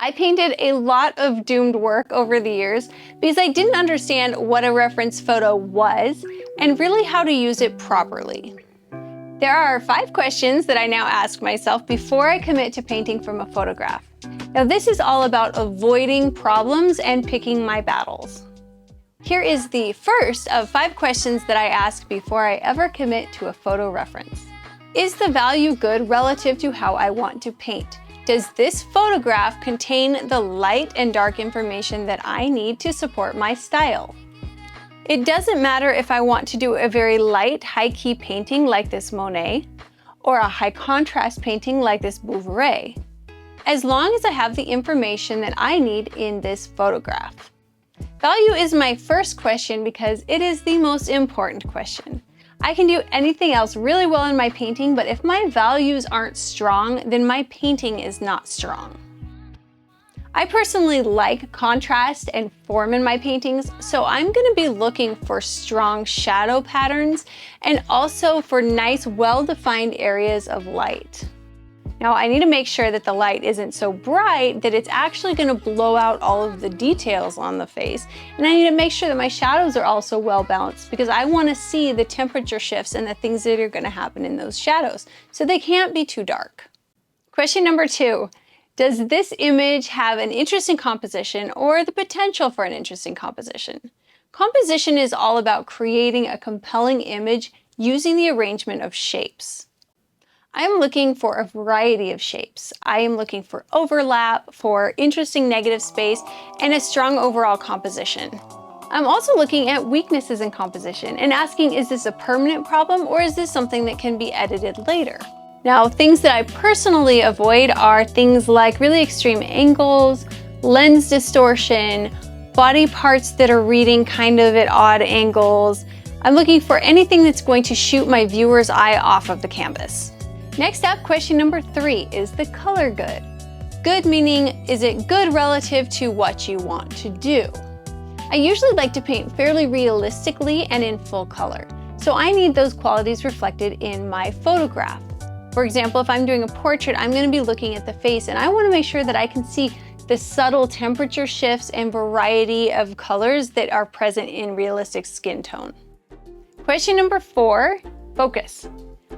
I painted a lot of doomed work over the years because I didn't understand what a reference photo was and really how to use it properly. There are 5 questions that I now ask myself before I commit to painting from a photograph. Now this is all about avoiding problems and picking my battles. Here is the first of 5 questions that I ask before I ever commit to a photo reference. Is the value good relative to how I want to paint? Does this photograph contain the light and dark information that I need to support my style? It doesn't matter if I want to do a very light, high-key painting like this Monet, or a high-contrast painting like this Bouveret, as long as I have the information that I need in this photograph. Value is my first question because it is the most important question. I can do anything else really well in my painting, but if my values aren't strong, then my painting is not strong. I personally like contrast and form in my paintings, so I'm going to be looking for strong shadow patterns and also for nice, well-defined areas of light. Now, I need to make sure that the light isn't so bright that it's actually going to blow out all of the details on the face. And I need to make sure that my shadows are also well balanced because I want to see the temperature shifts and the things that are going to happen in those shadows. So they can't be too dark. Question number 2. Does this image have an interesting composition or the potential for an interesting composition? Composition is all about creating a compelling image using the arrangement of shapes. I am looking for a variety of shapes. I am looking for overlap, for interesting negative space, and a strong overall composition. I'm also looking at weaknesses in composition and asking, is this a permanent problem or is this something that can be edited later? Now, things that I personally avoid are things like really extreme angles, lens distortion, body parts that are reading kind of at odd angles. I'm looking for anything that's going to shoot my viewer's eye off of the canvas. Next up, question number 3, is the color good? Good meaning, is it good relative to what you want to do? I usually like to paint fairly realistically and in full color, so I need those qualities reflected in my photograph. For example, if I'm doing a portrait, I'm going to be looking at the face and I want to make sure that I can see the subtle temperature shifts and variety of colors that are present in realistic skin tone. Question number 4, focus.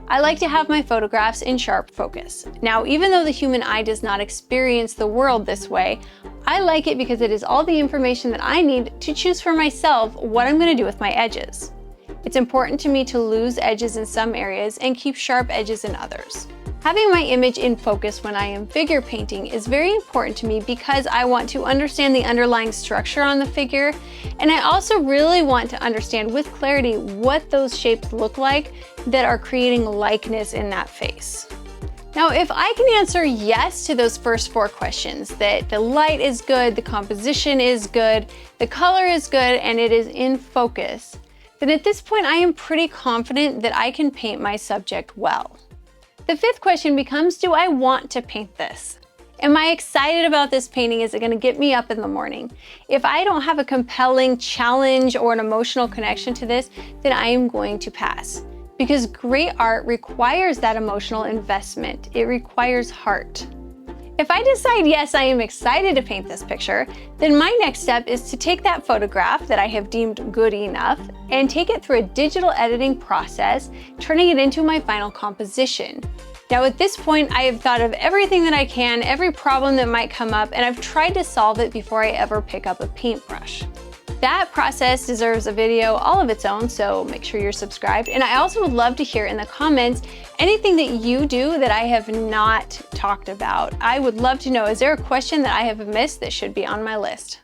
I like to have my photographs in sharp focus. Now, even though the human eye does not experience the world this way, I like it because it is all the information that I need to choose for myself what I'm going to do with my edges. It's important to me to lose edges in some areas and keep sharp edges in others. Having my image in focus when I am figure painting is very important to me because I want to understand the underlying structure on the figure, and I also really want to understand with clarity what those shapes look like that are creating likeness in that face. Now, if I can answer yes to those first 4 questions, that the light is good, the composition is good, the color is good, and it is in focus, then at this point I am pretty confident that I can paint my subject well. The 5th question becomes, do I want to paint this? Am I excited about this painting? Is it going to get me up in the morning? If I don't have a compelling challenge or an emotional connection to this, then I am going to pass. Because great art requires that emotional investment. It requires heart. If I decide, yes, I am excited to paint this picture, then my next step is to take that photograph that I have deemed good enough and take it through a digital editing process, turning it into my final composition. Now at this point, I have thought of everything that I can, every problem that might come up, and I've tried to solve it before I ever pick up a paintbrush. That process deserves a video all of its own, so make sure you're subscribed. And I also would love to hear in the comments anything that you do that I have not talked about. I would love to know, is there a question that I have missed that should be on my list?